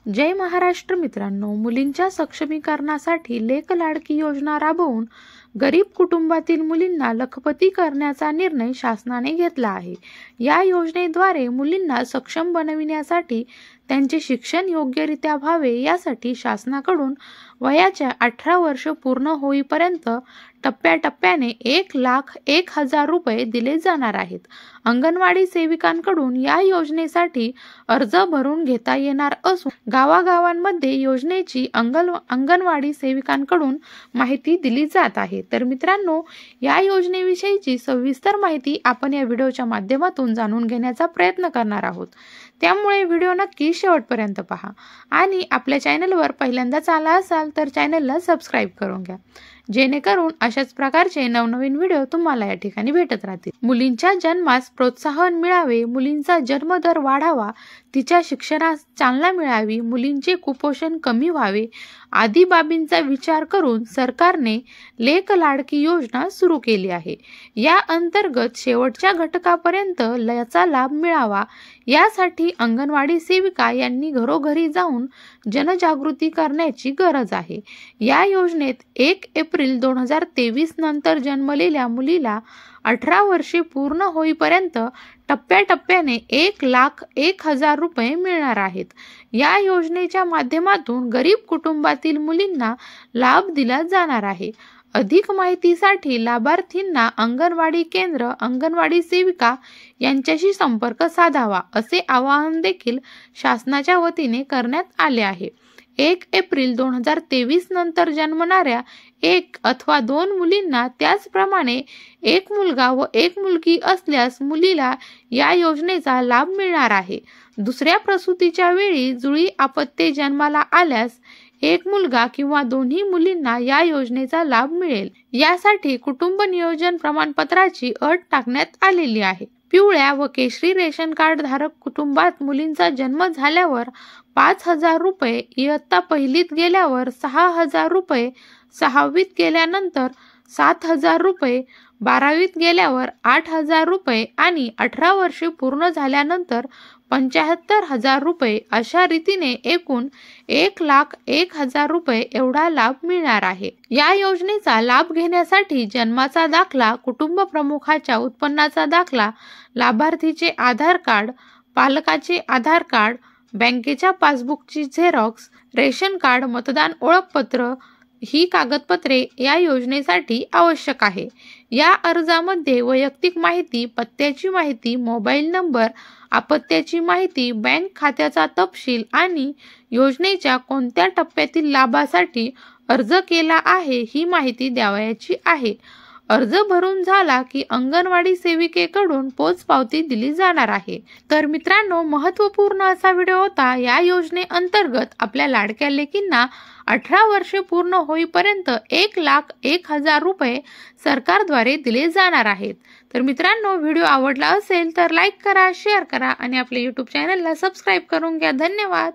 जय महाराष्ट्र मित्रांनो, मुलींच्या सक्षमीकरणासाठी लेक लाडकी योजना राबवून गरीब कुटुंबातील मुलींना लखपती करण्याचा निर्णय शासनाने घेतला आहे। या योजनेद्वारे मुलींना सक्षम बनविण्यासाठी त्यांचे शिक्षण योग्यरित्या व्हावे यासाठी शासनाकडून वयाच्या 18 वर्ष पूर्ण होईपर्यंत टप्प्याटप्प्याने 1,01,000 रुपये दिले जाणार आहेत। अंगणवाडी सेविकांकडून या योजनेसाठी अर्ज भरून घेता येणार असून गावागावांमध्ये योजनेची अंगणवाडी सेविकांकडून माहिती दिली जात आहे। तर मित्रांनो, या योजनेविषयीची सविस्तर माहिती आपण या व्हिडिओच्या माध्यमातून जाणून घेण्याचा प्रयत्न करणार आहोत। त्यामुळे व्हिडिओ नक्की शेवटपर्यंत पहा आणि आपल्या चॅनलवर पहिल्यांदाच आला असाल तर चॅनलला सबस्क्राइब करून घ्या, जेणेकरून अशाच प्रकारचे नवनवीन व्हिडिओ तुम्हाला या ठिकाणी भेटत राहतील। मुलींच्या जन्मास प्रोत्साहन मिळावे, मुलींचा जन्मदर वाढावा, तिच्या शिक्षणास चालना मिळावी, मुलींचे कुपोषण कमी व्हावे आदी बाबींचा विचार करून सरकारने लेक लाडकी योजना सुरू केली आहे। या अंतर्गत शेवटच्या घटकापर्यंत याचा लाभ मिळावा यासाठी अंगणवाडी सेविका यांनी घरोघरी जाऊन जनजागृती करण्याची गरज आहे। या योजनेत 1 एप्रिल 2023 नंतर जन्मलेल्या मुलीला 18 वर्षे पूर्ण होईपर्यंत टप्प्याटप्प्याने 1,01,000 रुपये मिळणार आहेत। या योजनेच्या माध्यमातून गरीब कुटुंबातील मुलींना लाभ दिला जाणार आहे। अधिक माहितीसाठी लाभार्थींना अंगणवाडी केंद्र, अंगणवाडी सेविका यांच्याशी संपर्क साधावा असे आवाहन देखील शासनाच्या वतीने करण्यात आले आहे। 1 एप्रिल 2023 नंतर जन्मणाऱ्या 1 अथवा 2 मुलींना, त्याचप्रमाणे 1 मुलगा व 1 मुलगी असल्यास मुलीला या योजनेचा लाभ मिळणार आहे। दुसऱ्या प्रसूतीच्या वेळी जुळी अपत्ये जन्माला आल्यास 1 मुलगा किंवा दोन्ही मुलींना या योजनेचा लाभ मिळेल। यासाठी कुटुंब नियोजन प्रमाणपत्राची अट टाकण्यात आलेली आहे। पिवळ्या व केशरी रेशन कार्ड धारक कुटुंबात मुलींचा जन्म झाल्यावर 5,000 रुपये, इयत्ता पहिलीत गेल्यावर 6,000 रुपये, 6वीत गेल्यानंतर 7,000 रुपये, 12वीत गेल्यावर 8,000 रुपये आणि 18 वर्षे पूर्ण झाल्यानंतर 75,000 रुपये अशा रीतीने एकूण 1,01,000 रुपये एवढा लाभ मिळणार आहे। या योजनेचा लाभ घेण्यासाठी जन्माचा दाखला, कुटुंब प्रमुखाच्या उत्पन्नाचा दाखला, लाभार्थीचे आधार कार्ड, पालकाचे आधार कार्ड, बँकेच्या पासबुकची झेरॉक्स, रेशन कार्ड, मतदान ओळखपत्र ही कागदपत्रे या योजनेसाठी आवश्यक आहे। या अर्जामध्ये वैयक्तिक माहिती, पत्त्याची माहिती, मोबाईल नंबर, अपत्याची माहिती, बँक खात्याचा तपशील आणि योजनेच्या कोणत्या टप्प्यातील लाभासाठी अर्ज केला आहे ही माहिती द्यावयाची आहे। अर्ज भरून झाला की अंगणवाडी सेविकेकडून पोचपावती दिली जाणार आहे। तर मित्रांनो, महत्त्वपूर्ण असा व्हिडिओ होता। या योजनेअंतर्गत आपल्या लाडक्या लेकींना 18 वर्षे पूर्ण होईपर्यंत 1,01,000 रुपये सरकारद्वारे दिले जाणार आहेत। तर मित्रांनो, व्हिडिओ आवडला असेल तर लाईक करा, शेअर करा आणि आपल्या YouTube चॅनलला सबस्क्राइब करून घ्या। धन्यवाद।